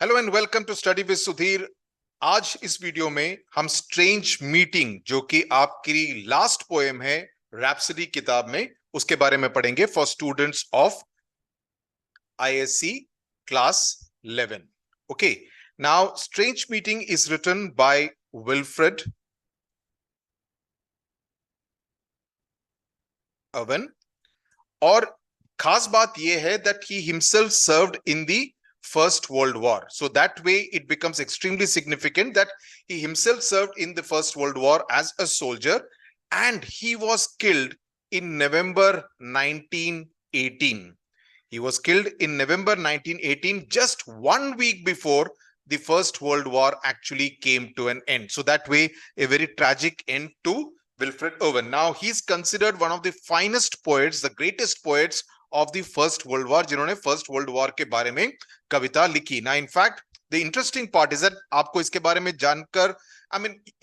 Hello and welcome to study with Sudhir. आज इस video में हम स्ट्रेंज मीटिंग, जो कि आपकी लास्ट पोएम है रैप्सडी किताब में, उसके बारे में पढ़ेंगे for students of ISC class 11। Okay, now strange meeting is written by Wilfred Owen. और खास बात यह है that he himself served in the First World War. So that way it becomes extremely significant that he himself served in the First World War as a soldier, and he was killed in November 1918. He was killed in November 1918, just 1 week before the First World War actually came to an end. So that way, a very tragic end to Wilfred Owen. Now, he's considered one of the finest poets, the greatest poets of the First World War, जिन्होंने First World War के बारे में कविता लिखी ना। In fact the interesting part is that आपको इसके बारे में जानकर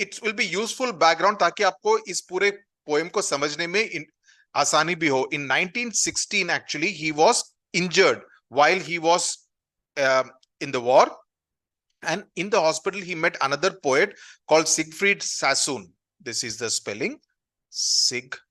it will be useful background, ताकि आपको इस पूरे पोएम को समझने में आसानी भी हो। इन 1916 actually he was injured while he was in the war, and in the hospital he met another poet called Siegfried Sassoon. This is the spelling, Siegfried.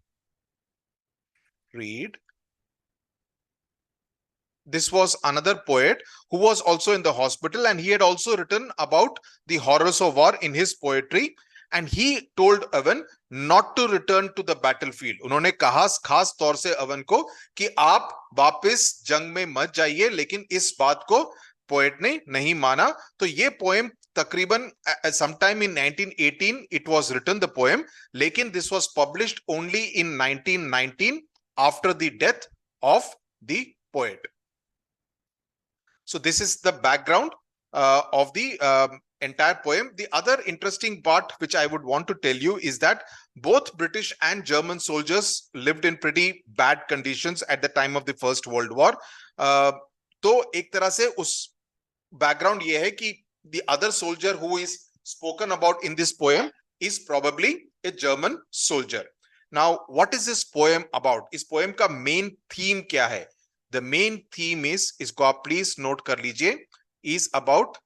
This was another poet who was also in the hospital, and he had also written about the horrors of war in his poetry, and he told Owen not to return to the battlefield. उन्होंने कहा खास तौर से oven को कि आप वापस जंग में मत जाइए, लेकिन इस बात को पोएट ने नहीं माना। तो ये पोएम तकरीबन sometime in 1918 it was written, the poem, लेकिन this was published only in 1919 after the death of the poet. So this is the background of the entire poem. The other interesting part which I would want to tell you is that both British and German soldiers lived in pretty bad conditions at the time of the First World War. तो एक तरह से उस background ये है कि the other soldier who is spoken about in this poem is probably a German soldier. Now, what is this poem about? इस poem का main theme क्या है? The main theme is, इसको आप प्लीज नोट कर लीजिए, is about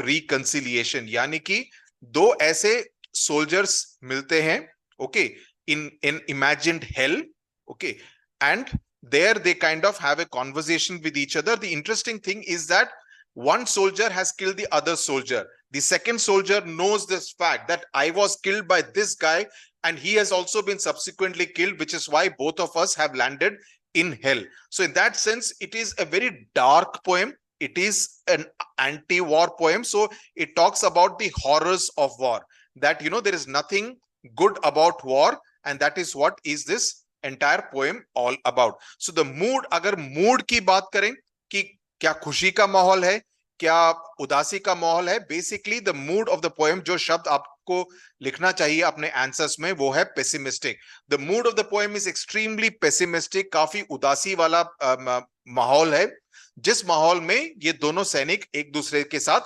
reconciliation. यानी कि दो ऐसे soldiers मिलते हैं, okay, in imagined hell, okay, and there they kind of have a conversation with each other. The interesting thing is that one soldier has killed the other soldier. The second soldier knows this fact that I was killed by this guy, and he has also been subsequently killed, which is why both of us have landed in hell. So in that sense, it is a very dark poem. It is an anti-war poem. So it talks about the horrors of war, that, you know, there is nothing good about war, and that is what is this entire poem all about. So the mood, अगर mood की बात करें कि क्या खुशी का माहौल है, क्या उदासी का माहौल है, basically the mood off the poem, जो शब्द आपको लिखना चाहिए अपने आंसर्स में, वो है pessimistic. The mood off the poem is extremely pessimistic, काफी उदासी वाला माहौल है, जिस माहौल में ये दोनों सैनिक एक दूसरे के साथ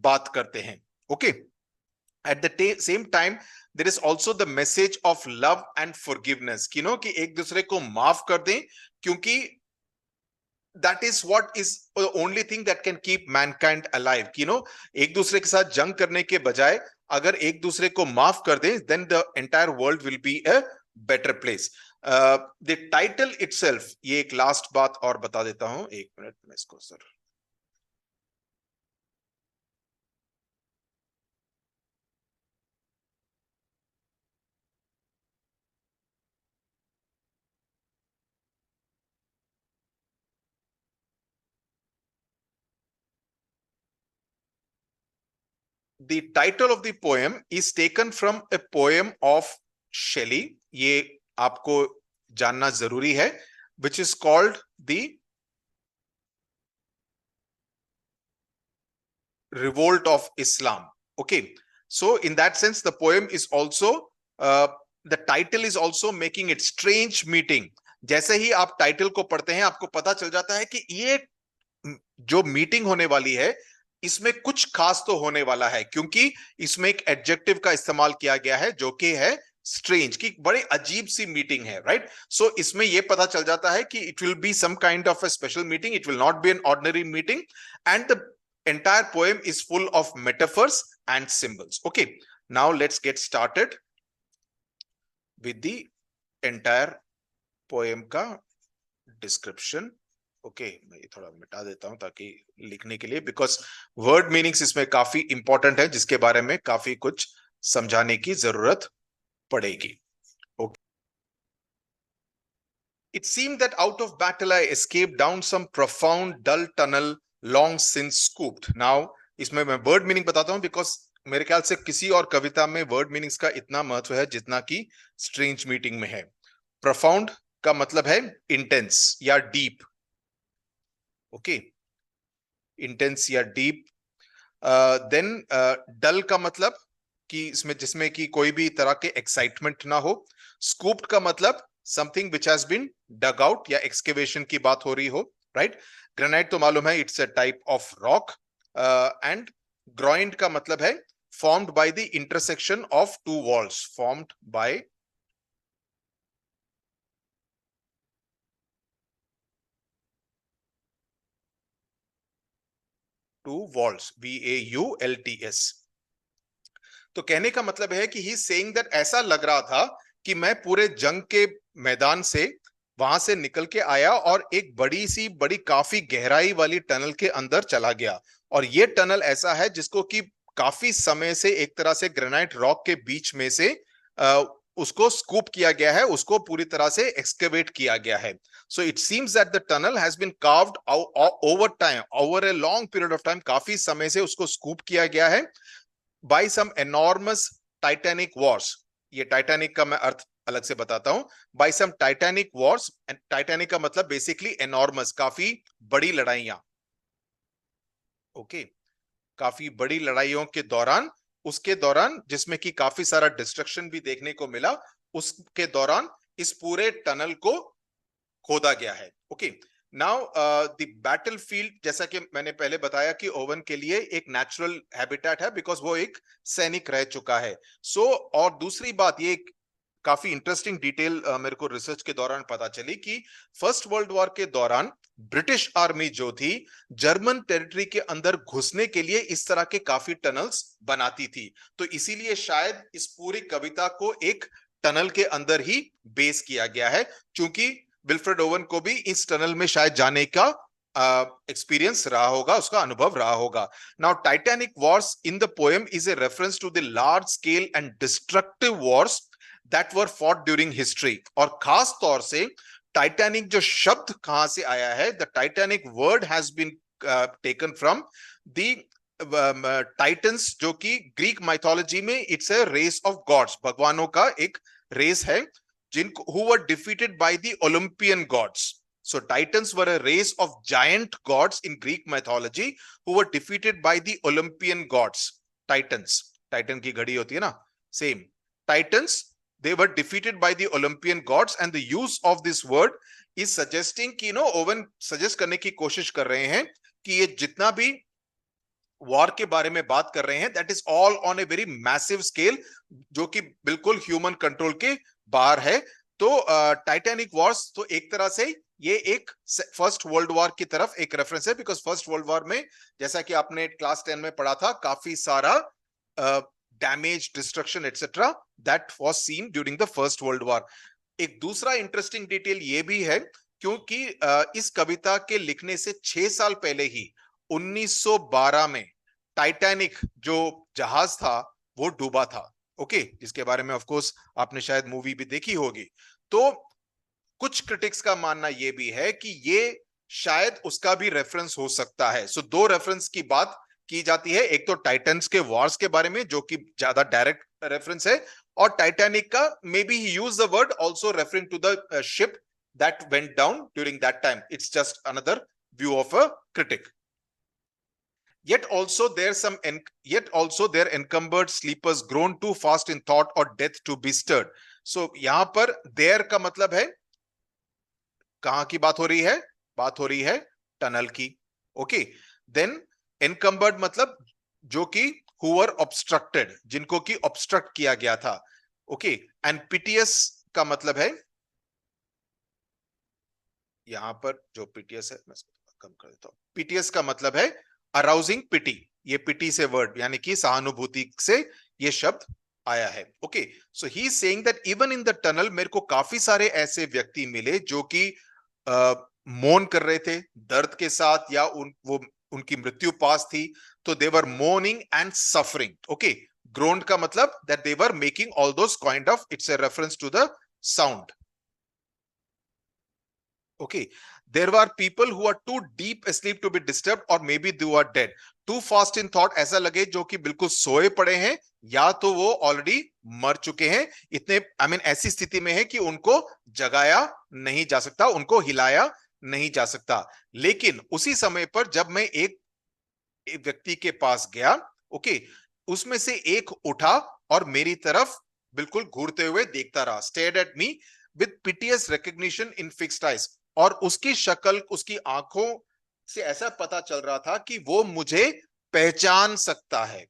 बात करते हैं। Okay, at the same time there is also the message of love and forgiveness, you know, कि एक दूसरे को माफ कर दें, क्योंकि that is what is the only thing that can keep mankind alive. You know, एक दूसरे के साथ जंग करने के बजाय अगर एक दूसरे को माफ कर दें, then the entire world will be a better place. The title itself, ये एक लास्ट बात और बता देता हूं, एक मिनट में इसको sir. The title of the poem is taken from a poem of Shelley. ये आपको जानना जरूरी है, which is called the Revolt of Islam. Okay, so in that sense, the poem is also the title is also making it strange meeting. जैसे ही आप title को पढ़ते हैं आपको पता चल जाता है कि ये जो मीटिंग होने वाली है इसमें कुछ खास तो होने वाला है, क्योंकि इसमें एक एडजेक्टिव का इस्तेमाल किया गया है जो कि है स्ट्रेंज, की बड़ी अजीब सी मीटिंग है, राइट। सो इसमें यह पता चल जाता है कि it will be some kind of a special meeting, it will not be an ordinary meeting, and the entire poem is full of metaphors and symbols. Okay, now let's get started with the entire poem का description. Okay मैं ये थोड़ा मिटा देता हूं ताकि लिखने के लिए, बिकॉज वर्ड मीनिंग्स इसमें काफी इंपॉर्टेंट है जिसके बारे में काफी कुछ समझाने की जरूरत पड़ेगी. Okay. It seemed that out of battle I escaped down some profound dull tunnel long since scooped. Now इसमें मैं वर्ड मीनिंग बताता हूं बिकॉज मेरे ख्याल से किसी और कविता में वर्ड मीनिंग्स का इतना महत्व है जितना कि स्ट्रेंज मीटिंग में है. प्रोफाउंड का मतलब है इंटेंस या डीप. ओके, इंटेंस या डीप. देन डल का मतलब कि इसमें जिसमें कि कोई भी तरह के एक्साइटमेंट ना हो. स्कूप्ड का मतलब something which has been dug out या एक्सकेवेशन की बात हो रही हो, राइट. ग्रेनाइट तो मालूम है, it's a type of rock. And groined का मतलब है formed by the intersection of two walls, formed by two walls, VAULTS. तो कहने का मतलब है कि ही सेइंग दैट ऐसा लग रहा था कि मैं पूरे जंग के मैदान से वहां से निकल के आया और एक बड़ी काफी गहराई वाली टनल के अंदर चला गया. और ये टनल ऐसा है जिसको कि काफी समय से एक तरह से ग्रेनाइट रॉक के बीच में से उसको स्कूप किया गया है, उसको पूरी तरह से एक्सकेवेट किया गया है. So it seems that the tunnel has been carved over time, over a long period of time. काफी समय से उसको स्कूप किया गया है by some enormous titanic wars. ये टाइटैनिक का मैं अर्थ अलग से बताता हूं. By some titanic wars, and Titanic का मतलब बेसिकली enormous, काफी बड़ी लड़ाइयां. ओके, काफी बड़ी लड़ाइयों के दौरान, उसके दौरान जिसमें कि काफी सारा डिस्ट्रक्शन भी देखने को मिला, उसके दौरान इस पूरे टनल को खोदा गया है. ओके, नाउ द बैटलफील्ड, जैसा कि मैंने पहले बताया कि ओवन के लिए एक नेचुरल हैबिटेट है बिकॉज वो एक सैनिक रह चुका है. सो और दूसरी बात, ये काफी इंटरेस्टिंग डिटेल मेरे को रिसर्च के दौरान पता चली कि फर्स्ट वर्ल्ड वॉर के दौरान ब्रिटिश आर्मी जो थी जर्मन टेरिटरी के अंदर घुसने के लिए इस तरह के काफी टनल्स बनाती थी. तो इसीलिए शायद इस पूरी कविता को एक टनल के अंदर ही बेस किया गया है, क्योंकि विल्फ्रेड ओवन को भी इस टनल में शायद जाने का एक्सपीरियंस रहा होगा, उसका अनुभव रहा होगा. Now titanic wars in the poem is a reference to the large scale and destructive wars that were fought during history. और खास तौर से टाइटैनिक जो शब्द कहां से आया है, the titanic word has been taken from the Titans, जो कि ग्रीक माइथोलॉजी में it's a race of gods, भगवानों का एक रेस है who were defeated by the Olympian gods. So Titans were a race of giant gods in Greek mythology who were defeated by the Olympian gods. Titans, Titan की घड़ी होती है ना, same. Titans, they were defeated by the Olympian gods, and the use of this word is suggesting कि oven suggest करने की कोशिश कर रहे हैं कि ये जितना भी वॉर के बारे में बात कर रहे हैं that is all on a very massive scale, जो कि बिल्कुल ह्यूमन कंट्रोल के बाहर है. तो टाइटैनिक वॉर्स तो एक तरह से ये एक फर्स्ट वर्ल्ड वॉर की तरफ एक रेफरेंस है, बिकॉज फर्स्ट वर्ल्ड वॉर में जैसा कि आपने क्लास 10 में पढ़ा था काफी सारा damage, destruction etcetera that was scene during the first world war. एक दूसरा इंटरेस्टिंग डिटेल ये भी है क्योंकि इस कविता के लिखने से 6 साल पहले ही 1912 में टाइटैनिक जो जहाज था वो डूबा था. ओके, जिसके बारे में ऑफ कोर्स आपने शायद मूवी भी देखी होगी. तो कुछ क्रिटिक्स का मानना यह भी है कि ये शायद उसका भी रेफरेंस हो सकता है. सो दो रेफरेंस की बात की जाती है, एक तो टाइटन्स के वॉर्स के बारे में जो कि ज्यादा डायरेक्ट रेफरेंस है, और टाइटैनिक का maybe he used the word also referring to the ship that went down during that time. It's just another view of a critic. Yet also there encumbered sleepers grown too fast in thought or death to be stirred. So यहाँ पर there का मतलब है कहां की बात हो रही है? बात हो रही है टनल की। ओके, देन एनकम्बर्ड मतलब जो कि हु वर ऑब्स्ट्रक्टेड, जिनको की ऑब्स्ट्रक्ट किया गया था। ओके, एंड पिटियस का मतलब है, यहां पर जो पिटियस है मैं इसको कम कर देता हूं, पिटियस का मतलब है अराउजिंग पिटी। ये पिटी से वर्ड यानी कि सहानुभूति से ये शब्द आया है। Okay, so he saying that even in the tunnel मेरे को काफी सारे ऐसे व्यक्ति मिले जो कि मौन कर रहे थे दर्द के साथ, या वो उनकी मृत्यु पास थी, तो they were mourning and suffering. Okay, groaned का मतलब that they were making all those kind of, it's a reference to the sound. Okay, there were people who are too deep asleep to be disturbed, or maybe they are dead. Too fast in thought, ऐसा लगे जो कि बिल्कुल सोए पड़े हैं, या तो वो ऑलरेडी मर चुके हैं। इतने ऐसी स्थिति में है कि उनको जगाया नहीं जा सकता, उनको हिलाया नहीं जा सकता। लेकिन उसी समय पर जब मैं एक व्यक्ति के पास गया, ओके, उसमें से एक उठा और मेरी तरफ बिल्कुल घूरते हुए देखता रहा, stared at me with piteous recognition in fixed eyes. और उसकी शक्ल, उसकी आंखों से ऐसा पता चल रहा था कि वो मुझे पहचान सकता है।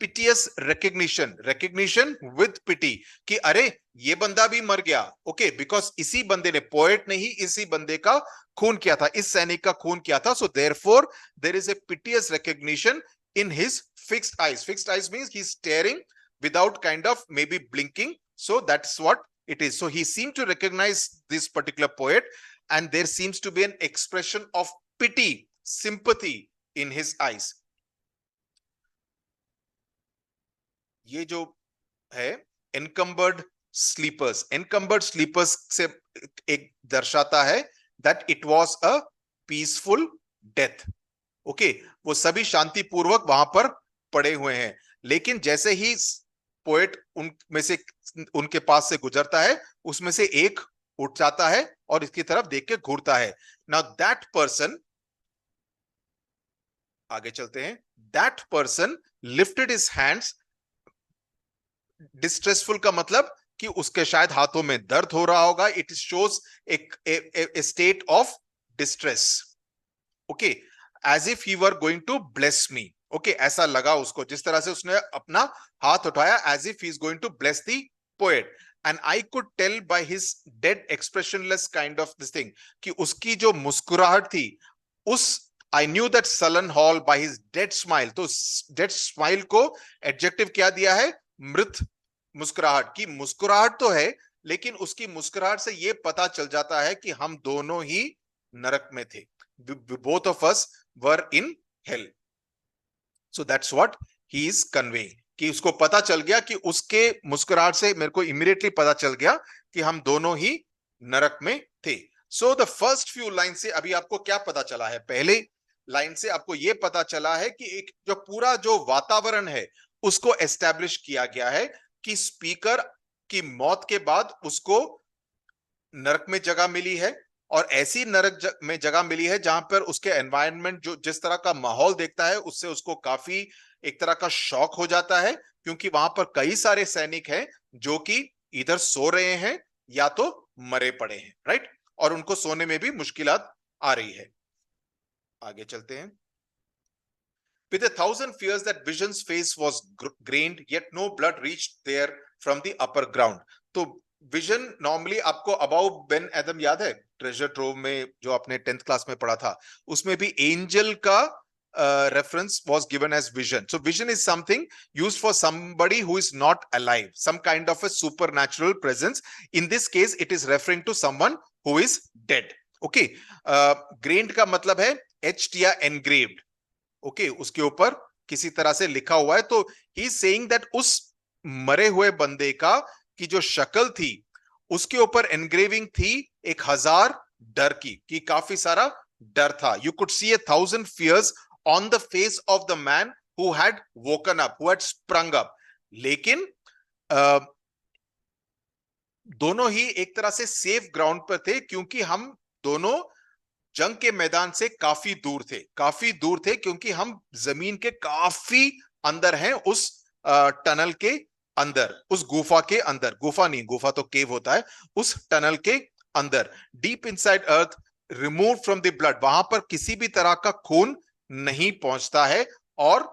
पिटियस रिकग्निशन, रिकग्निशन विद पिटी, कि अरे ये बंदा भी मर गया। ओके, बिकॉज इसी बंदे ने, पोएट ने ही इसी बंदे का खून किया था, इस सैनिक का खून किया था। So therefore there is a piteous recognition in his fixed eyes. Fixed eyes means he's staring without kind of maybe blinking. So that's what it is. So he seemed to recognize this particular poet, and there seems to be an expression of pity, sympathy in his eyes. ये जो है encumbered sleepers, encumbered sleepers से एक दर्शाता है that it was a peaceful death. Okay, वो सभी शांतिपूर्वक वहां पर पड़े हुए हैं। लेकिन जैसे ही पोएट उनमें से, उनके पास से गुजरता है, उसमें से एक उठ जाता है और इसकी तरफ देख के घूरता है। नाउ दैट पर्सन, आगे चलते हैं, that person lifted his hands. Distressful का मतलब कि उसके शायद हाथों में दर्द हो रहा होगा। It shows a state of distress. Okay, as if he were going to bless me. Okay, ऐसा लगा उसको, जिस तरह से उसने अपना हाथ उठाया, as if he is going to bless the poet. And I could tell by his dead expressionless kind of this thing, कि उसकी जो मुस्कुराहट थी, उस I knew that sullen hall by his dead smile. तो डेड स्माइल को adjective क्या दिया है? मृत मुस्कुराहट। की मुस्कुराहट तो है, लेकिन उसकी मुस्कुराहट से यह पता चल जाता है कि हम दोनों ही नरक में थे। Both of us were in hell. So that's what he is conveying, कि उसको पता चल गया, कि उसके मुस्कुराहट से मेरे को इमीडिएटली पता चल गया कि हम दोनों ही नरक में थे। So the first few line से अभी आपको क्या पता चला है? पहले लाइन से आपको यह पता चला है कि एक जो पूरा जो वातावरण है उसको एस्टैब्लिश किया गया है कि स्पीकर की मौत के बाद उसको नरक में जगह मिली है, और ऐसी नरक में जगह मिली है जहां पर उसके एनवायरनमेंट, जो जिस तरह का माहौल देखता है, उससे उसको काफी एक तरह का शॉक हो जाता है, क्योंकि वहां पर कई सारे सैनिक हैं जो कि इधर सो रहे हैं या तो मरे पड़े हैं, राइट, और उनको सोने में भी मुश्किलात आ रही है। आगे चलते हैं। With 1,000 fears that Vision's face was grained, yet no blood reached there from the upper ground. तो विजन नॉर्मली आपको अबाउ बेन एडम याद है? ट्रेजर ट्रोव में जो आपने 10th क्लास में पढ़ा था, उसमें भी एंजल का reference was given as vision. So vision is something used for somebody who is not alive, some kind of a supernatural presence. In this case, it is referring to someone who is dead. Okay, grained का मतलब है etched या engraved. Okay, उसके ऊपर किसी तरह से लिखा हुआ है। तो ही इज सेइंग दैट उस मरे हुए बंदे का की जो शक्ल थी, उसके ऊपर एनग्रेविंग थी 1000 डर की, कि काफी सारा डर था। You could see 1,000 fears on the face of the man who had woken up, who had sprung up. लेकिन दोनों ही एक तरह से सेफ ग्राउंड पर थे, क्योंकि हम दोनों जंग के मैदान से काफी दूर थे, काफी दूर थे, क्योंकि हम जमीन के काफी अंदर हैं, उस टनल के अंदर, उस गुफा के अंदर। गुफा नहीं, गुफा तो केव होता है, उस टनल के अंदर, deep inside earth, remove from the blood, वहां पर किसी भी तरह का खून नहीं पहुंचता है, और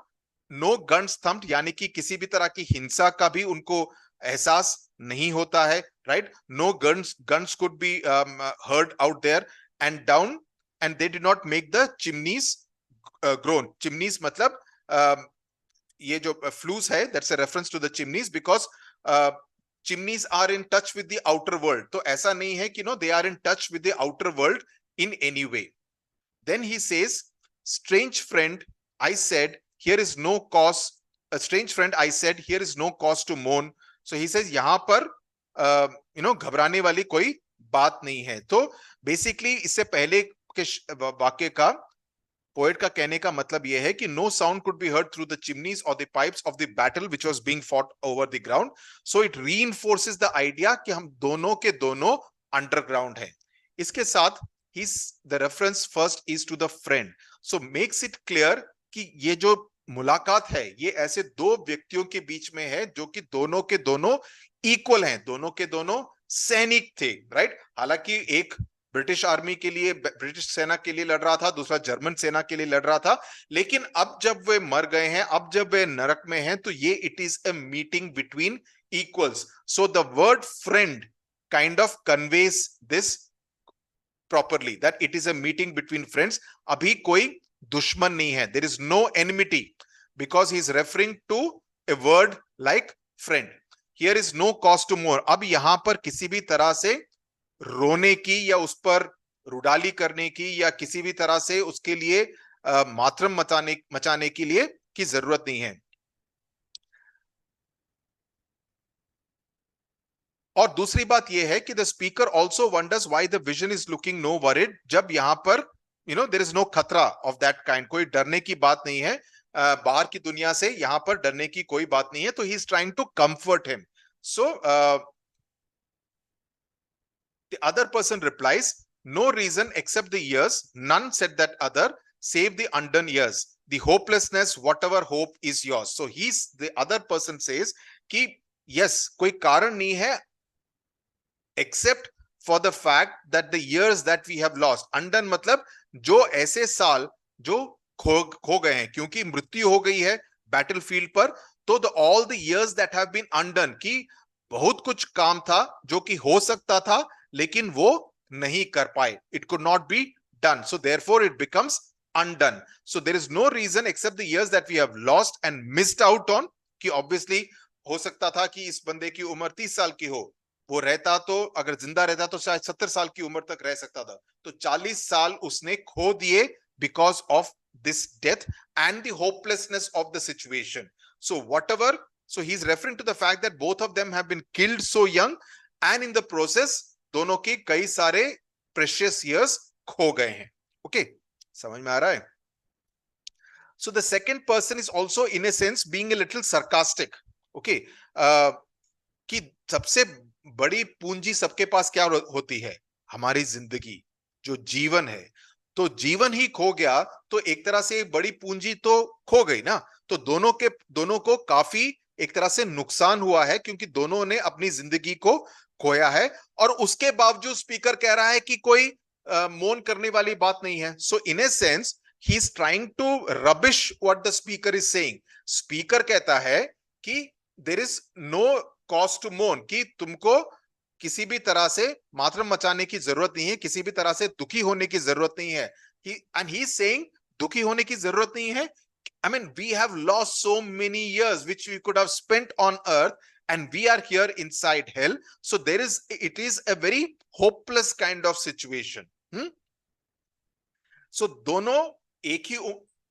नो गन्स थम्प्ड, यानी कि किसी भी तरह की हिंसा का भी उनको एहसास नहीं होता है, right? No guns could be heard out there, and down, and they did not make the chimneys groan. Chimneys मतलब ये जो फ्लूस है, that's a reference to the chimneys, because chimneys are in touch with the outer world. तो ऐसा नहीं है कि no they are in touch with the outer world in any way. Then he says, strange friend, I said, here is no cause. A strange friend, I said, here is no cause to mourn. So he says, यहां पर घबराने वाली कोई बात नहीं है. तो basically इससे पहले के वाक्य का पोएट का कहने का मतलब यह है कि no sound could be heard through the chimneys or the pipes of the battle which was being fought over the ground. So it reinforces the idea कि हम दोनों के दोनों अंडरग्राउंड हैं. इसके साथ the reference first is to the friend, so makes it clear कि ये जो मुलाकात है ये ऐसे दो व्यक्तियों के बीच में है जो कि दोनों के दोनों इक्वल हैं, दोनों के दोनों सैनिक थे, राइट? हालांकि एक ब्रिटिश आर्मी के लिए, ब्रिटिश सेना के लिए लड़ रहा था, दूसरा जर्मन सेना के लिए लड़ रहा था, लेकिन अब जब वे मर गए हैं, अब जब वे नरक में हैं, तो ये it is a meeting between equals. So the word friend kind of conveys this properly, that it is a meeting between friends. अभी कोई दुश्मन नहीं है, there is no enmity, because he is referring to a word like friend. Here is no cause to mourn. अब यहां पर किसी भी तरह से रोने की या उस पर रुडाली करने की या किसी भी तरह से उसके लिए मातरम मचाने के लिए की जरूरत नहीं है. और दूसरी बात यह है कि the speaker also wonders why the vision is looking no worried. जब यहां पर देयर इज नो खतरा ऑफ दैट काइंड, कोई डरने की बात नहीं है, बाहर की दुनिया से यहां पर डरने की कोई बात नहीं है, तो he is trying to comfort him. So the other person replies, no reason except the years, none said that other, save the undone years, the hopelessness, whatever hope is yours. So he, the other person says कि yes, कोई कारण नहीं है except for the fact that the years that we have lost. undone मतलब जो ऐसे साल जो खो गए हैं, क्योंकि मृत्यु हो गई है बैटलफील्ड पर, तो all the years that have been undone, कि बहुत कुछ काम था जो कि हो सकता था लेकिन वो नहीं कर पाए. It could not be done, so therefore it becomes undone. So there is no reason except the years that we have lost and missed out on, कि obviously हो सकता था कि इस बंदे की उम्र 30 साल की हो, वो रहता तो, अगर जिंदा रहता तो शायद 70 साल की उम्र तक रह सकता था, तो 40 साल उसने खो दिए because of this death and the hopelessness of the situation. So whatever, so he is referring to the fact that both of them have been killed so young, and in the process दोनों के कई सारे precious years खो गए हैं. Okay, समझ में आ रहा है? So the second person is also in a sense being a little sarcastic. Okay, कि सबसे बड़ी पूंजी सबके पास क्या होती है? हमारी जिंदगी, जो जीवन है. तो जीवन ही खो गया तो एक तरह से बड़ी पूंजी तो खो गई ना. तो दोनों को काफी एक तरह से नुकसान हुआ है, क्योंकि दोनों ने अपनी जिंदगी को खोया है, और उसके बावजूद स्पीकर कह रहा है कि कोई मौन करने वाली बात नहीं है. So in a sense he is trying to rubbish what the speaker is saying. Speaker कहता है कि there is no cause to mourn, कि तुमको किसी भी तरह से मातरम मचाने की जरूरत नहीं है, किसी भी तरह से दुखी होने की जरूरत नहीं है. एंड ही इज सेइंग दुखी होने की जरूरत नहीं है. I mean, we have lost so many years which we could have spent on earth, and we are here inside hell. So it is a very hopeless kind of situation. So दोनों एक ही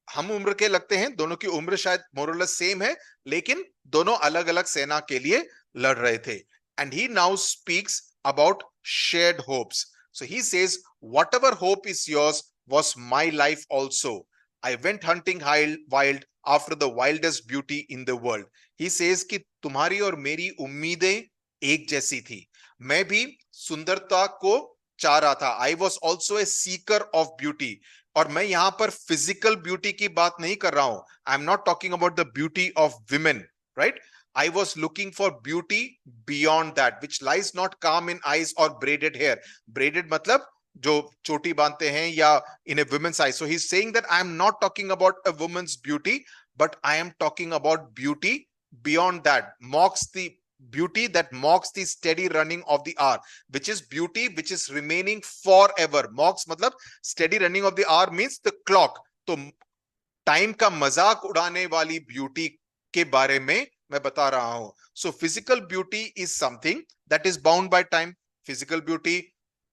हम उम्र के लगते हैं, दोनों की उम्र शायद मोरलेस सेम है, लेकिन दोनों अलग अलग सेना के लिए लड़ रहे थे. And he now speaks about shared hopes. So he says, whatever hope is yours was my life also. I went hunting wild after the wildest beauty in the world. He says कि तुम्हारी और मेरी उम्मीदें एक जैसी थी, मैं भी सुंदरता को चाह रहा था. I was also a seeker of beauty. और मैं यहां पर फिजिकल ब्यूटी की बात नहीं कर रहा हूं. I am not talking about the beauty of women, right? I was looking for beauty beyond that, which lies not calm in eyes or braided hair. Braided मतलब जो चोटी बांधते हैं या in a woman's eye. So he's saying that I am not talking about a woman's beauty, but I am talking about beauty beyond that. Mocks the beauty that mocks the steady running of the hour, which is beauty which is remaining forever. Mocks मतलब steady running of the hour means the clock. तो time का मजाक उड़ाने वाली beauty के बारे में मैं बता रहा हूं. So physical beauty is something that is bound by time. Physical beauty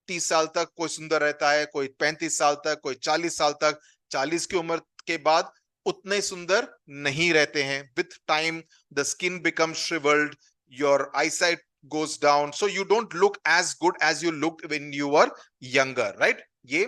30 साल तक कोई सुंदर रहता है, कोई 35 साल तक, कोई 40 साल तक. 40 की उम्र के बाद उतने सुंदर नहीं रहते हैं. With time the skin become shrivelled, your eyesight goes down, so you don't look as good as you looked when you were younger, right? ये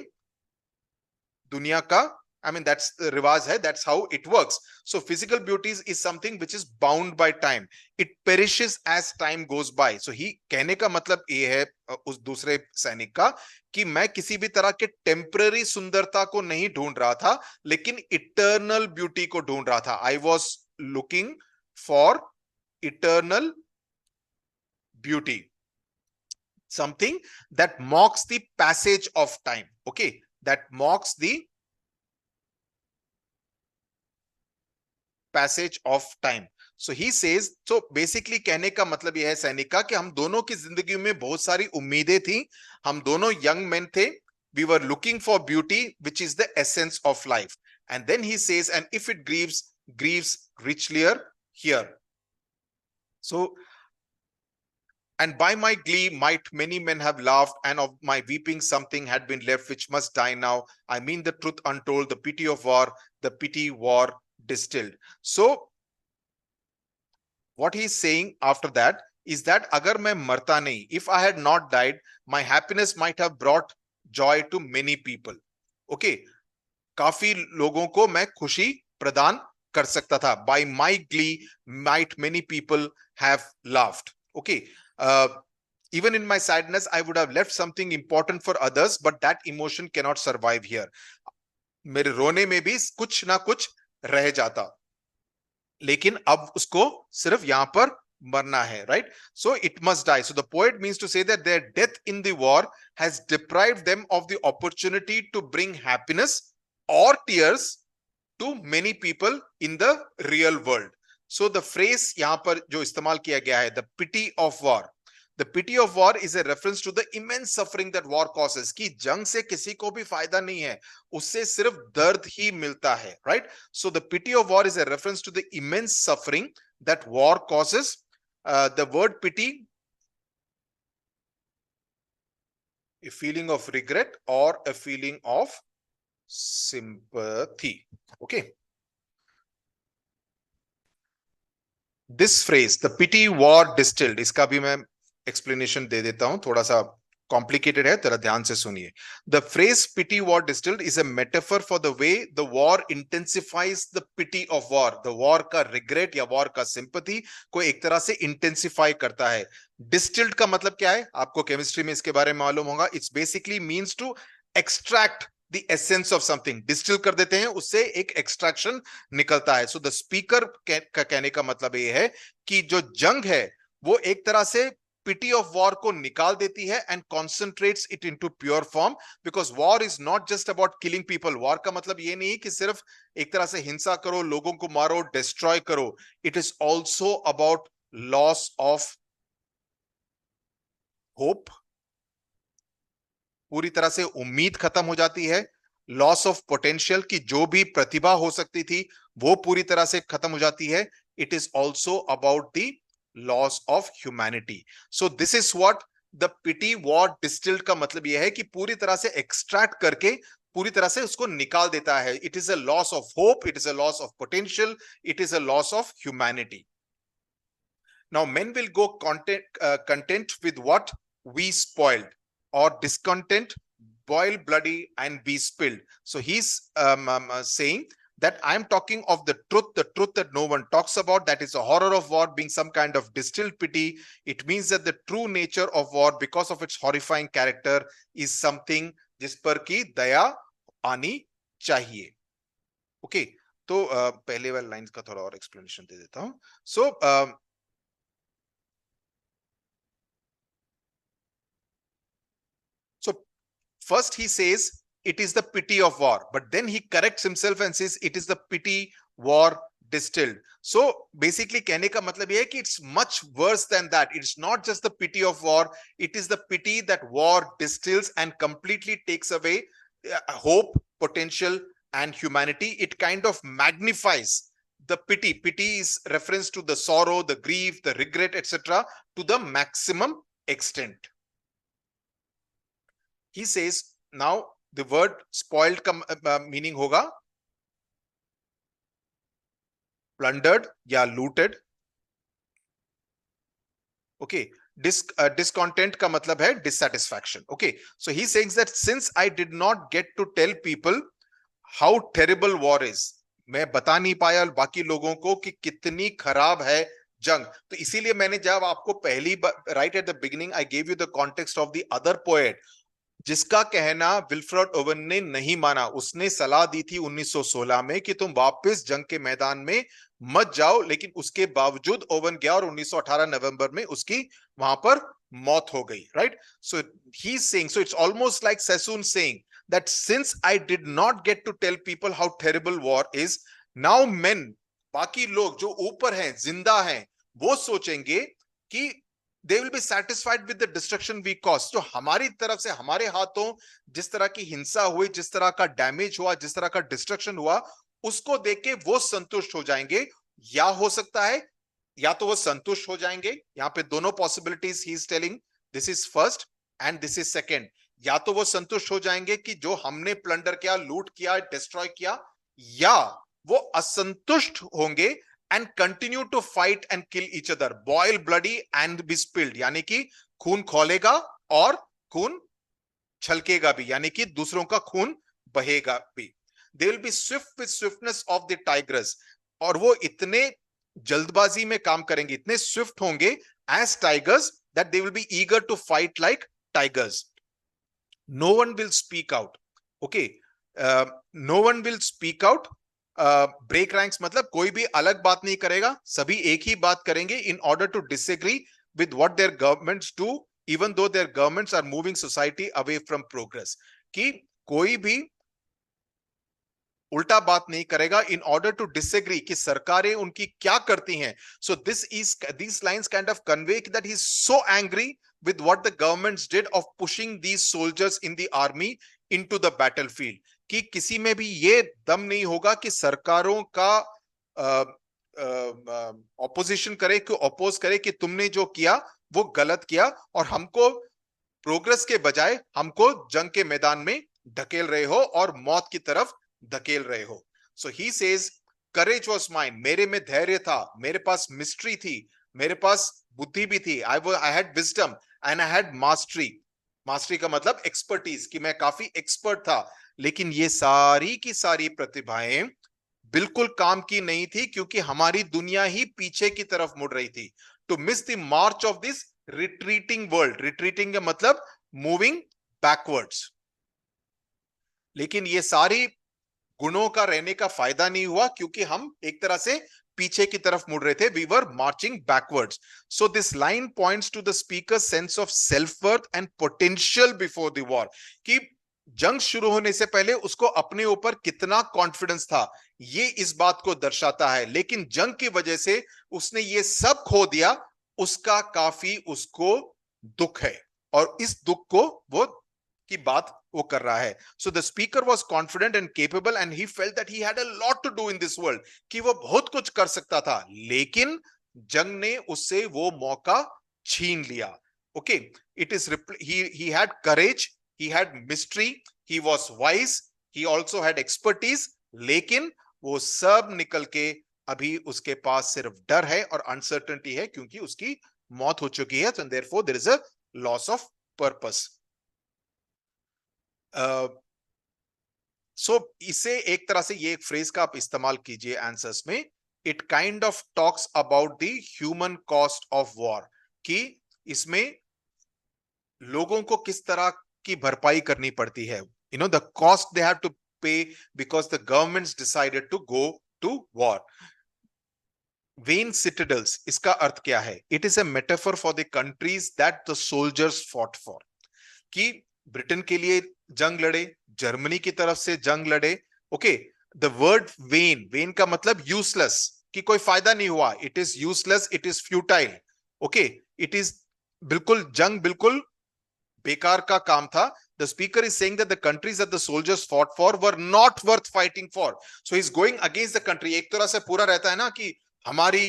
दुनिया का, I mean, that's the रिवाज है, that's how it works. So physical beauty is something which is bound by time. It perishes as time goes by. So he कहने का मतलब ये है उस दूसरे सैनिक का कि मैं किसी भी तरह के टेम्पररी सुंदरता को नहीं ढूंढ रहा था, लेकिन इटर्नल ब्यूटी को ढूंढ रहा था. I was looking for eternal beauty, something that mocks the passage of time. Okay, that mocks the passage of time. So he says, so basically कहने का मतलब यह है सैनिक का कि हम दोनों की जिंदगी में बहुत सारी उम्मीदें थी, हम दोनों यंग मैन थे. We were looking for beauty, which is the essence of life. And then he says, and if it grieves richly here. So, and by my glee might many men have laughed, and of my weeping something had been left which must die now. I mean the truth untold, the pity of war, the pity war distilled. So what he's saying after that is that agar main marta nahi, if I had not died, my happiness might have brought joy to many people. Okay, काफी लोगों को मैं खुशी प्रदान कर सकता था. By my glee might many people have laughed. Okay, even in my sadness I would have left something important for others, but that emotion cannot survive here. मेरे रोने में भी कुछ ना कुछ रह जाता, लेकिन अब उसको सिर्फ यहां पर मरना है, right? So it must die. So the poet means to say that their death in the war has deprived them of the opportunity to bring happiness or tears to many people in the real world. So the phrase यहां पर जो इस्तेमाल किया गया है, the pity of war. The pity of war is a reference to the immense suffering that war causes. कि जंग से किसी को भी फायदा नहीं है, उससे सिर्फ दर्द ही मिलता है, right? So the pity of war is a reference to the immense suffering that war causes. The word pity, a feeling of regret or a feeling of sympathy. Okay. This phrase, the pity war distilled, इसका भी मैं explanation दे देता हूं, थोड़ा सा complicated है, जरा ध्यान से सुनिए. The phrase pity war distilled is a metaphor for the way the war intensifies the pity of war. The war का regret या war का sympathy को एक तरह से intensify करता है. Distilled का मतलब क्या है, आपको केमिस्ट्री में इसके बारे में मालूम होगा. It's basically means to extract the essence of something. Distill कर देते हैं, उससे एक extraction निकलता है. So the speaker का कहने का मतलब ये है कि जो जंग है वो एक तरह से pity of war को निकाल देती है and concentrates it into pure form, because war is not just about killing people. War का मतलब ये नहीं कि सिर्फ एक तरह से हिंसा करो, लोगों को मारो, destroy करो. It is also about loss of hope. पूरी तरह से उम्मीद खत्म हो जाती है. लॉस ऑफ पोटेंशियल, की जो भी प्रतिभा हो सकती थी वो पूरी तरह से खत्म हो जाती है. It is also about the loss of humanity. So this is what the pity war distilled का मतलब यह है कि पूरी तरह से एक्सट्रैक्ट करके पूरी तरह से उसको निकाल देता है. It is a loss of hope, it is a loss of potential, it is a loss of humanity. Now men will go content with what we spoiled, or discontent boil bloody and be spilled. So he's saying that I'm talking of the truth that no one talks about, that is the horror of war being some kind of distilled pity. It means that the true nature of war, because of its horrifying character, is something जिस पर की दया आनी चाहिए. Okay, तो पहले वाले lines का थोड़ा और एक्सप्लेनेशन दे देता हूं. So first he says it is the pity of war, but then he corrects himself and says it is the pity war distilled. So basically कहने का मतलब ये है कि it's much worse than that. It's not just the pity of war, it is the pity that war distills and completely takes away hope, potential, and humanity. It kind of magnifies the pity. Pity is reference to the sorrow, the grief, the regret, etc. to the maximum extent. He says now the word spoiled का meaning होगा plundered या looted. Okay. Discontent का मतलब है dissatisfaction. Okay. So he says that since I did not get to tell people how terrible war is, मैं बता नहीं पाया बाकी लोगों को कि कितनी खराब है जंग, तो इसीलिए मैंने जब आपको पहली right at the beginning I gave you the context of the other poet जिसका कहना विल्फ्रेड ओवन ने नहीं माना. उसने सलाह दी थी 1916 में कि तुम वापस जंग के मैदान में मत जाओ, लेकिन उसके बावजूद ओवन गया और 1918 नवंबर में उसकी वहां पर मौत हो गई. Right. So he is saying, so it's almost like Sassoon saying that since I did not get to tell people how terrible war is, now men, बाकी लोग जो ऊपर हैं, जिंदा हैं, वो सोचेंगे कि they will be satisfied with the destruction we caused. तो हमारी तरफ से, हमारे हाथों जिस तरह की हिंसा हुई, जिस तरह का डैमेज हुआ, जिस तरह का डिस्ट्रक्शन हुआ, उसको देख के वो संतुष्ट हो जाएंगे. या हो सकता है या तो वो संतुष्ट हो जाएंगे, यहां पे दोनों possibilities he is telling, this is first and this is second. या तो वो संतुष्ट हो जाएंगे कि जो हमने प्लंडर किया, लूट किया, डिस्ट्रॉय किया, या वो असंतुष्ट होंगे and continue to fight and kill each other, boil bloody and be spilled, यानी कि खून खौलेगा और खून छलकेगा भी, यानी कि दूसरों का खून बहेगा भी. दे will be swift with swiftness of the tigers, और वो इतने जल्दबाजी में काम करेंगे, इतने स्विफ्ट होंगे as tigers that they will be eager to fight like tigers. No one will speak out. Okay. No one will speak out. Break ranks मतलब कोई भी अलग बात नहीं करेगा, सभी एक ही बात करेंगे in order to disagree with what their governments do, even though their governments are moving society away from progress. कि कोई भी उल्टा बात नहीं करेगा in order to disagree कि सरकारें उनकी क्या करती हैं. So these lines kind of convey that he's so angry with what the governments did of pushing these soldiers in the army into the battlefield. कि किसी में भी ये दम नहीं होगा कि सरकारों का ऑपोजिशन करे, कि अपोज करे कि तुमने जो किया वो गलत किया और हमको प्रोग्रेस के बजाय हमको जंग के मैदान में धकेल रहे हो और मौत की तरफ धकेल रहे हो. So he says courage was mine. मेरे में धैर्य था, मेरे पास मिस्ट्री थी, मेरे पास बुद्धि भी थी. I had wisdom and I had mastery. Mastery का मतलब एक्सपर्टीज, कि मैं काफी एक्सपर्ट था, लेकिन ये सारी की सारी प्रतिभाएं बिल्कुल काम की नहीं थी, क्योंकि हमारी दुनिया ही पीछे की तरफ मुड़ रही थी. To miss the march of this retreating world. Retreating का मतलब मूविंग बैकवर्ड्स. लेकिन ये सारी गुणों का रहने का फायदा नहीं हुआ, क्योंकि हम एक तरह से पीछे की तरफ मुड़ रहे थे. We were marching backwards. So this line points to the speaker sense of self worth and potential before the war. कि जंग शुरू होने से पहले उसको अपने ऊपर कितना कॉन्फिडेंस था, ये इस बात को दर्शाता है. लेकिन जंग की वजह से उसने ये सब खो दिया, उसका काफी उसको दुख है, और इस दुख को वो की बात वो कर रहा है. So the speaker was confident and capable and he felt that he had a lot to do in this world, कि वो बहुत कुछ कर सकता था, लेकिन जंग ने उससे वो मौका छीन लिया. Okay, it is he had courage, he had mystery, he was wise, he also had expertise, लेकिन वो सब निकल के अभी उसके पास सिर्फ डर है और अनसर्टेनिटी है, क्योंकि उसकी मौत हो चुकी है. So therefore there is a loss of purpose. सो इसे एक तरह से ये एक फ्रेज का आप इस्तेमाल कीजिए आंसर्स में. It kind of talks about the human cost of war, कि इसमें लोगों को किस तरह की भरपाई करनी पड़ती है. You know the cost they have to pay because the government's decided to go to war. Vain citadels, इसका अर्थ क्या है? It is a metaphor for the countries that the soldiers fought for. कि ब्रिटेन के लिए जंग लड़े, Germany की तरफ से जंग लड़े। Okay, the word when, when का मतलब यूजलेस, कि कोई फायदा नहीं हुआ, it is useless, it is futile. Okay, it is बिल्कुल जंग बिल्कुल बेकार का काम था। The speaker is saying that the countries that the soldiers fought for were not worth fighting for. So he's going against the country. एक तरह से पूरा रहता है ना कि हमारी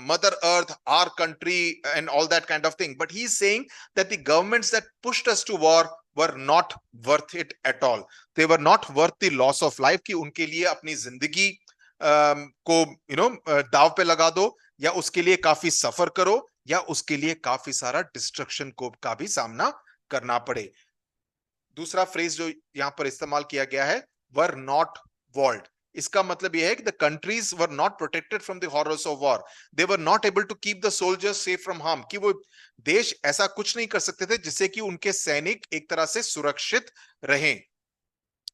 mother earth, our country, and all that kind of thing. But he's saying that the governments that pushed us to war were not worth it at all. They were not worth the loss of life, कि उनके लिए अपनी जिंदगी को दाव पे लगा दो, या उसके लिए काफी सफर करो, या उसके लिए काफी सारा डिस्ट्रक्शन को का भी सामना करना पड़े। दूसरा फ्रेज जो यहां पर इस्तेमाल किया गया है, वर नॉट वॉल्ड, इसका मतलब यह है कि the countries were not protected from the horrors of war, they were not able to keep the soldiers safe from harm, कि वो देश ऐसा कुछ नहीं कर सकते थे जिससे कि उनके सैनिक एक तरह से सुरक्षित रहें।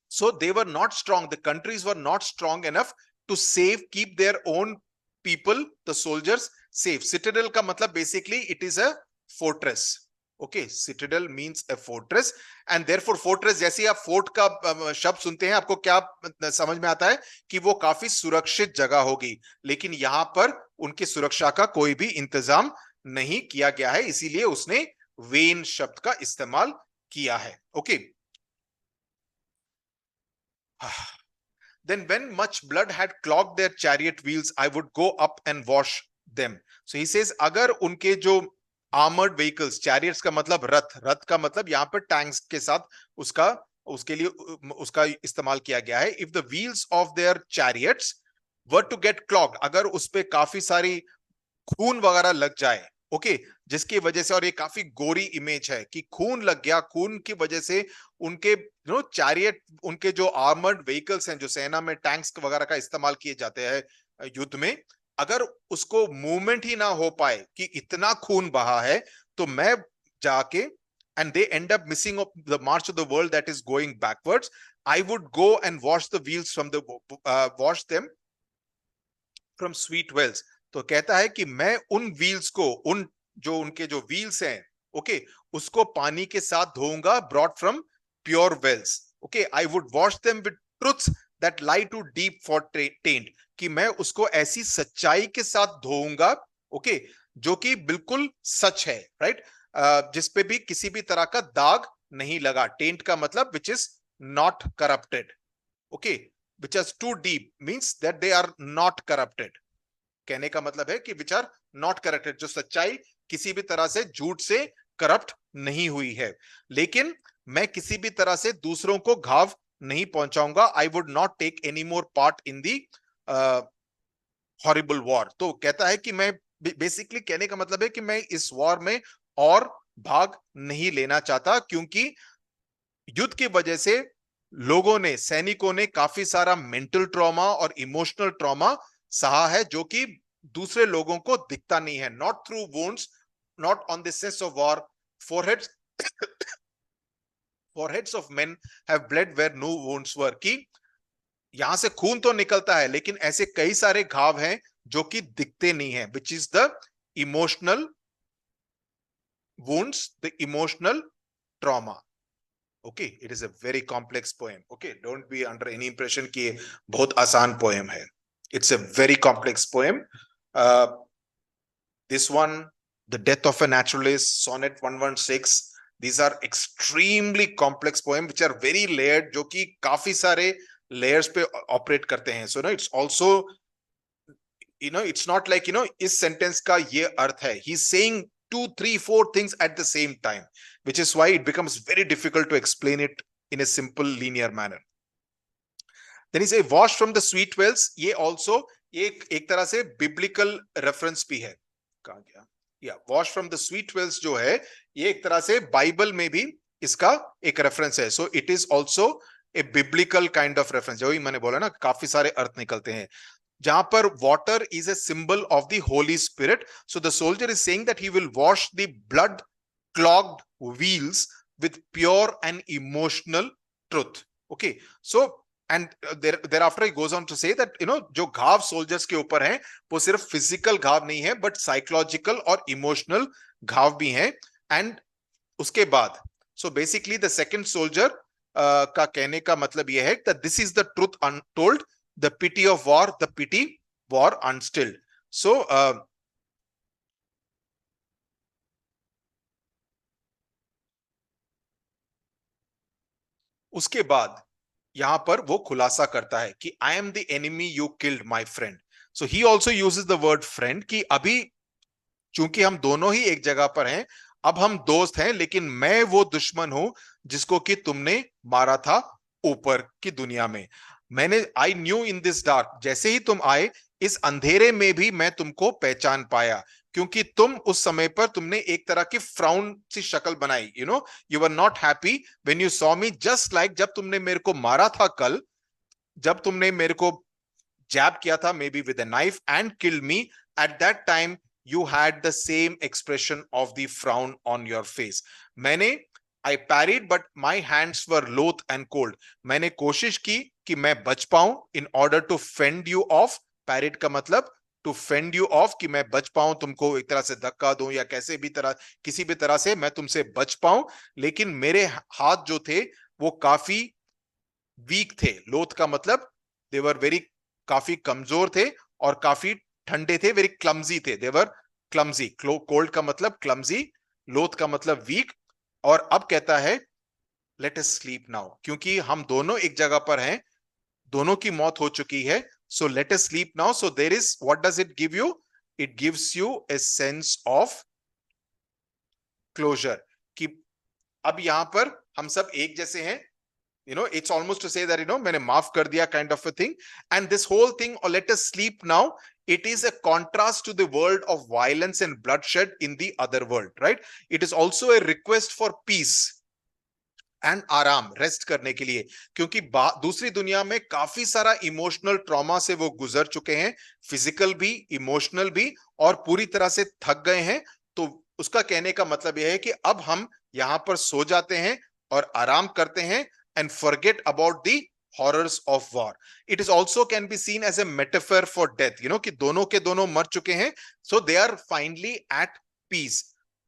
So they were not strong, the countries were not strong enough to save, keep their own people, the soldiers safe. Citadel का मतलब basically it is a fortress. Okay, citadel means a fortress, and therefore fortress, जैसे आप fort का शब्द सुनते हैं आपको क्या समझ में आता है कि वो काफी सुरक्षित जगह होगी, लेकिन यहां पर उनकी सुरक्षा का कोई भी इंतजाम नहीं किया गया है, इसीलिए उसने वेन शब्द का इस्तेमाल किया है। Okay, then when much blood had clogged their chariot wheels, I would go up and wash them. So he says, अगर उनके जो armored vehicles, chariots का मतलब रथ, रथ का मतलब यहाँ पर टैंक्स के साथ उसका उसके लिए उसका इस्तेमाल किया गया है। If the wheels of their chariots were to get clogged, अगर उस पे काफी सारी खून वगैरह लग जाए, ओके, जिसकी वजह से, और ये काफी गोरी इमेज है कि खून लग गया, खून की वजह से उनके चैरियट, उनके जो आर्मर्ड व्हीकल्स हैं, जो सेना में टैंक्स वगैरह का इस्तेमाल किए जाते हैं युद्ध में, अगर उसको मूवमेंट ही ना हो पाए कि इतना खून बहा है, तो मैं जाके, and they end up missing the march of the world that is going backwards, I would go and wash the wheels from the wash them from sweet wells. तो कहता है कि मैं उन व्हील्स को, उन जो उनके जो व्हील्स हैं, ओके, उसको पानी के साथ धोऊंगा, brought from pure wells. Okay, I would wash them with truths that lie too deep for taint, कि मैं उसको ऐसी सच्चाई के साथ धोऊंगा, ओके, जो कि बिल्कुल सच है, राइट, जिसपे भी किसी भी तरह का दाग नहीं लगा। टेंट का मतलब which is not corrupted, okay, which is too deep means that they are not corrupted. कहने का मतलब है कि which are not corrupted, जो सच्चाई किसी भी तरह से झूठ से करप्ट नहीं हुई है। लेकिन मैं किसी भी तरह से दूसरों को घाव नहीं पहुंचाऊंगा। I would not take any more part in the horrible war. तो कहता है कि मैं बेसिकली, कहने का मतलब है कि मैं इस वॉर में और भाग नहीं लेना चाहता, क्योंकि युद्ध की वजह से लोगों ने, सैनिकों ने काफी सारा मेंटल ट्रॉमा और इमोशनल ट्रॉमा सहा है, जो कि दूसरे लोगों को दिखता नहीं है। Not through wounds, not on the sense of war, foreheads foreheads of men have bled where no wounds were, कि यहां से खून तो निकलता है, लेकिन ऐसे कई सारे घाव हैं जो कि दिखते नहीं है, which is the emotional wounds, the emotional trauma. Okay, it is a very complex poem. Okay, don't be under any impression कि बहुत आसान poem है. It's a very complex poem. This one, The Death of a Naturalist, Sonnet 116, these are extremely complex poem which are very layered, जो कि काफी सारे layers पे operate करते हैं. So it's also, it's not like, इस sentence का ये अर्थ है. He's saying 2, 3, 4 things at the same time, which is why it becomes very difficult to explain it in a simple linear manner. Then he says, wash from the sweet wells. ये also एक तरह से biblical reference भी है. कहाँ गया? Yeah, wash from the sweet wells जो है, ये एक तरह से बाइबल में भी इसका एक रेफरेंस है. So it is also a biblical kind of reference. जो ही मैंने बोला ना, काफी सारे अर्थ निकलते हैं. जहां पर water is a symbol of the Holy Spirit. So the soldier is saying that he will wash the blood clogged wheels with pure and emotional truth. Okay, so and thereafter he goes on to say that जो घाव soldiers के ऊपर हैं, वो सिर्फ physical घाव नहीं है, but psychological और emotional घाव भी हैं. And उसके बाद so basically the second soldier का कहने का मतलब यह है that this is the truth untold, the pity of war, the pity war unstilled. So उसके बाद यहां पर वो खुलासा करता है कि I am the enemy you killed my friend. So he also uses the word friend कि अभी चूंकि हम दोनों ही एक जगह पर हैं, अब हम दोस्त हैं, लेकिन मैं वो दुश्मन हूं जिसको कि तुमने मारा था ऊपर की दुनिया में. मैंने I new in this dark, जैसे ही तुम आए इस अंधेरे में भी मैं तुमको पहचान पाया, क्योंकि तुम उस समय पर तुमने एक तरह की फ्राउन सी शक्ल बनाई. You were not happy when you saw me, just like जब तुमने मेरे को मारा था कल, जब तुमने मेरे को जैब किया था may be with a knife and killed me, at that time you had the same expression of the frown on your face. मैंने I parried but my hands were loath and cold. मैंने कोशिश की कि मैं बच पाऊं in order to fend you off. Parried का मतलब to fend you off, कि मैं बच पाऊं, तुमको एक तरह से धक्का दूं या कैसे भी तरह किसी भी तरह से मैं तुमसे बच पाऊं, लेकिन मेरे हाथ जो थे वो काफी वीक थे. लोथ का मतलब दे वर वेरी, काफी कमजोर थे और काफी ठंडे थे, वेरी क्लमजी थे, देवर क्लमजी. कोल्ड का मतलब क्लमजी, लोथ का मतलब वीक. और अब कहता है लेट अस स्लीप नाउ, क्योंकि हम दोनों एक जगह पर हैं, दोनों की मौत हो चुकी है. So let us sleep now. So there is, what does it give you? It gives you a sense of closure, कि अब यहां पर हम सब एक जैसे हैं. It's almost to say that, मैंने माफ कर दिया kind of a thing. And this whole thing, or let us sleep now, it is a contrast to the world of violence and bloodshed in the other world, right? It is also a request for peace and आराम, rest करने के लिए, क्योंकि दूसरी दुनिया में काफी सारा इमोशनल ट्रॉमा से वो गुजर चुके हैं, फिजिकल भी, इमोशनल भी, और पूरी तरह से थक गए हैं. तो उसका कहने का मतलब यह है कि अब हम यहां पर सो जाते हैं और आराम करते हैं, and forget about the horrors of war. It is also can be seen as a metaphor for death, कि दोनों के दोनों मर चुके हैं, so they are finally at peace.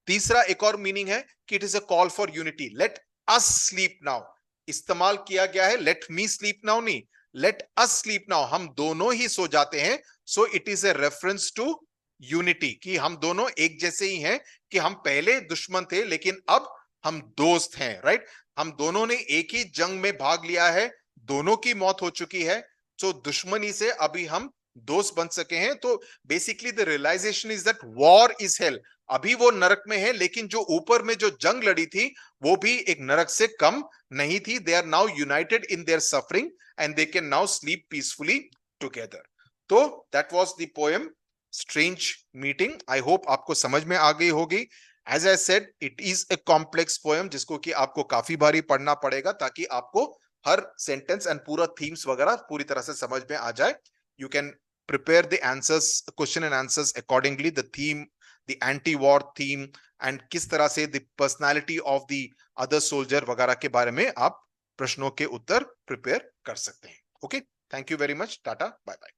तीसरा एक और मीनिंग है कि it is a call for unity. Let us sleep now. इस्तेमाल किया गया है let me sleep now नहीं, let us sleep now, हम दोनों ही सो जाते हैं. So it is a reference to unity, कि हम दोनों एक जैसे ही हैं, कि हम पहले दुश्मन थे लेकिन अब हम दोस्त हैं, राइट? हम दोनों ने एक ही जंग में भाग लिया है, दोनों की मौत हो चुकी है, तो दुश्मनी से अभी हम दोस्त बन सके हैं. तो basically the realisation is that war is hell. अभी वो नरक में है, लेकिन जो ऊपर में जो जंग लड़ी थी वो भी एक नरक से कम नहीं थी. They are now united in their suffering and they can now sleep peacefully together. तो that was the poem strange meeting. I hope आपको समझ में आ गई होगी. As I said, it is a complex poem जिसको कि आपको काफी बारी पढ़ना पड़ेगा ताकि आपको हर सेंटेंस एंड पूरा थीम्स वगैरह पूरी तरह से समझ में आ जाए. You can prepare the answers, question and answers accordingly. The theme, the anti-war theme, and किस तरह से the personality of the other soldier वगैरह के बारे में आप प्रश्नों के उत्तर प्रिपेयर कर सकते हैं. Okay, thank you very much. Tata, bye bye.